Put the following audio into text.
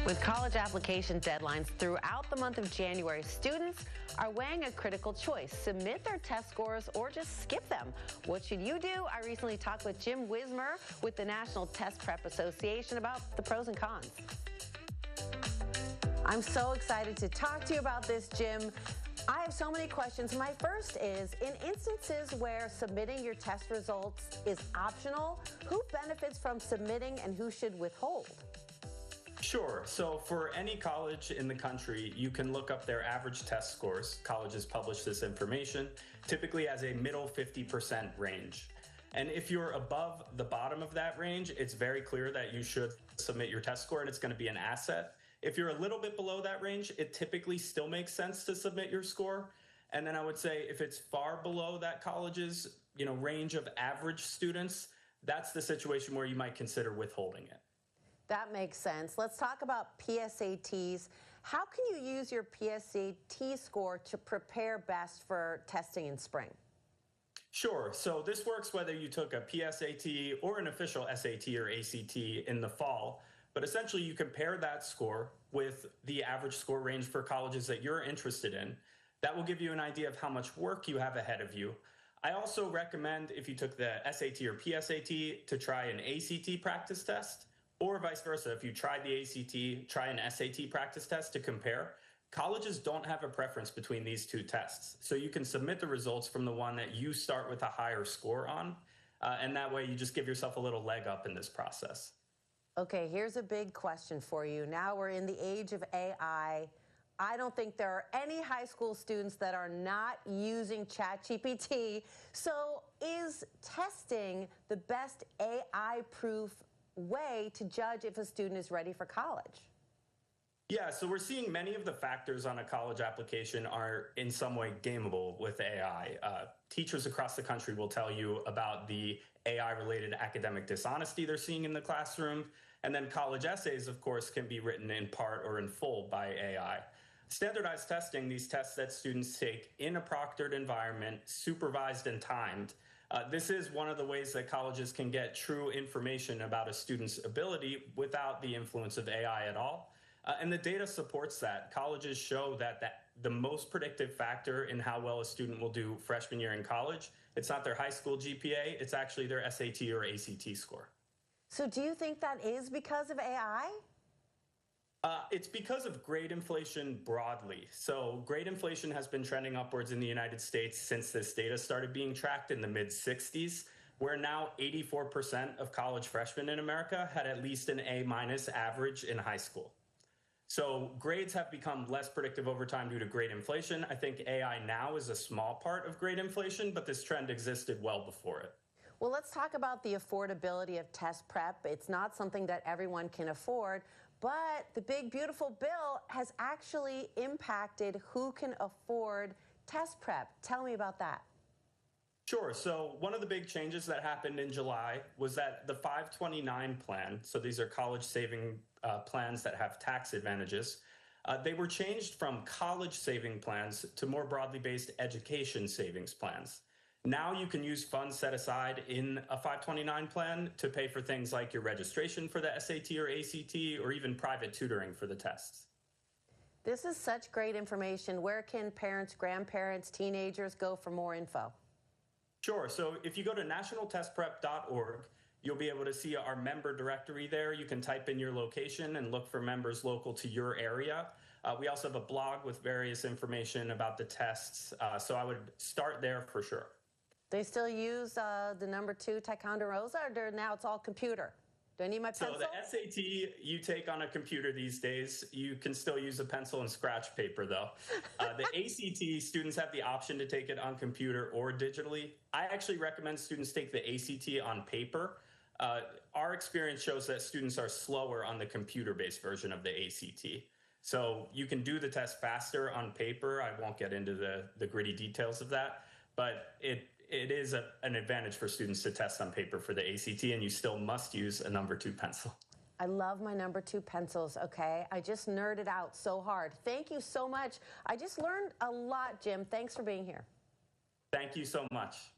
With college application deadlines throughout the month of January, students are weighing a critical choice: submit their test scores or just skip them. What should you do? I recently talked with Jim Wismer with the National Test Prep Association about the pros and cons. I'm so excited to talk to you about this, Jim. I have so many questions. My first is, in instances where submitting your test results is optional, who benefits from submitting and who should withhold? Sure. So for any college in the country, you can look up their average test scores. Colleges publish this information, typically as a middle 50% range. And if you're above the bottom of that range, it's very clear that you should submit your test score and it's going to be an asset. If you're a little bit below that range, it typically still makes sense to submit your score. And then I would say if it's far below that college's, range of average students, that's the situation where you might consider withholding it. That makes sense. Let's talk about PSATs. How can you use your PSAT score to prepare best for testing in spring? Sure. So this works whether you took a PSAT or an official SAT or ACT in the fall. But essentially, you compare that score with the average score range for colleges that you're interested in. That will give you an idea of how much work you have ahead of you. I also recommend, if you took the SAT or PSAT, to try an ACT practice test, or vice versa. If you tried the ACT, try an SAT practice test to compare. Colleges don't have a preference between these two tests. So you can submit the results from the one that you start with a higher score on. And that way you just give yourself a little leg up in this process. Okay, here's a big question for you. Now we're in the age of AI. I don't think there are any high school students that are not using ChatGPT. So is testing the best AI-proof way to judge if a student is ready for college? Yeah, so we're seeing many of the factors on a college application are in some way gameable with AI. Teachers across the country will tell you about the AI-related academic dishonesty they're seeing in the classroom. And then college essays, of course, can be written in part or in full by AI. Standardized testing, these tests that students take in a proctored environment, supervised and timed, this is one of the ways that colleges can get true information about a student's ability without the influence of AI at all. And the data supports that. Colleges show that the most predictive factor in how well a student will do freshman year in college, it's not their high school GPA, it's actually their SAT or ACT score. So do you think that is because of AI? It's because of grade inflation broadly. So grade inflation has been trending upwards in the United States since this data started being tracked in the mid-60s, where now 84% of college freshmen in America had at least an A- average in high school. So grades have become less predictive over time due to grade inflation. I think AI now is a small part of grade inflation, but this trend existed well before it. Well, let's talk about the affordability of test prep. It's not something that everyone can afford, but the big, beautiful bill has actually impacted who can afford test prep. Tell me about that. Sure. So one of the big changes that happened in July was that the 529 plan, so these are college saving plans that have tax advantages, they were changed from college saving plans to more broadly based education savings plans. Now you can use funds set aside in a 529 plan to pay for things like your registration for the SAT or ACT, or even private tutoring for the tests. This is such great information. Where can parents, grandparents, teenagers go for more info? Sure. So if you go to nationaltestprep.org, you'll be able to see our member directory there. You can type in your location and look for members local to your area. We also have a blog with various information about the tests. So I would start there for sure. They still use the number 2 Ticonderoga, or now it's all computer? Do I need my pencil? So the SAT you take on a computer these days, you can still use a pencil and scratch paper though. The ACT, students have the option to take it on computer or digitally. I actually recommend students take the ACT on paper. Our experience shows that students are slower on the computer-based version of the ACT. So you can do the test faster on paper. I won't get into the gritty details of that, but it is an advantage for students to test on paper for the ACT, and you still must use a number 2 pencil. I love my number 2 pencils, okay? I just nerded out so hard. Thank you so much. I just learned a lot, Jim. Thanks for being here. Thank you so much.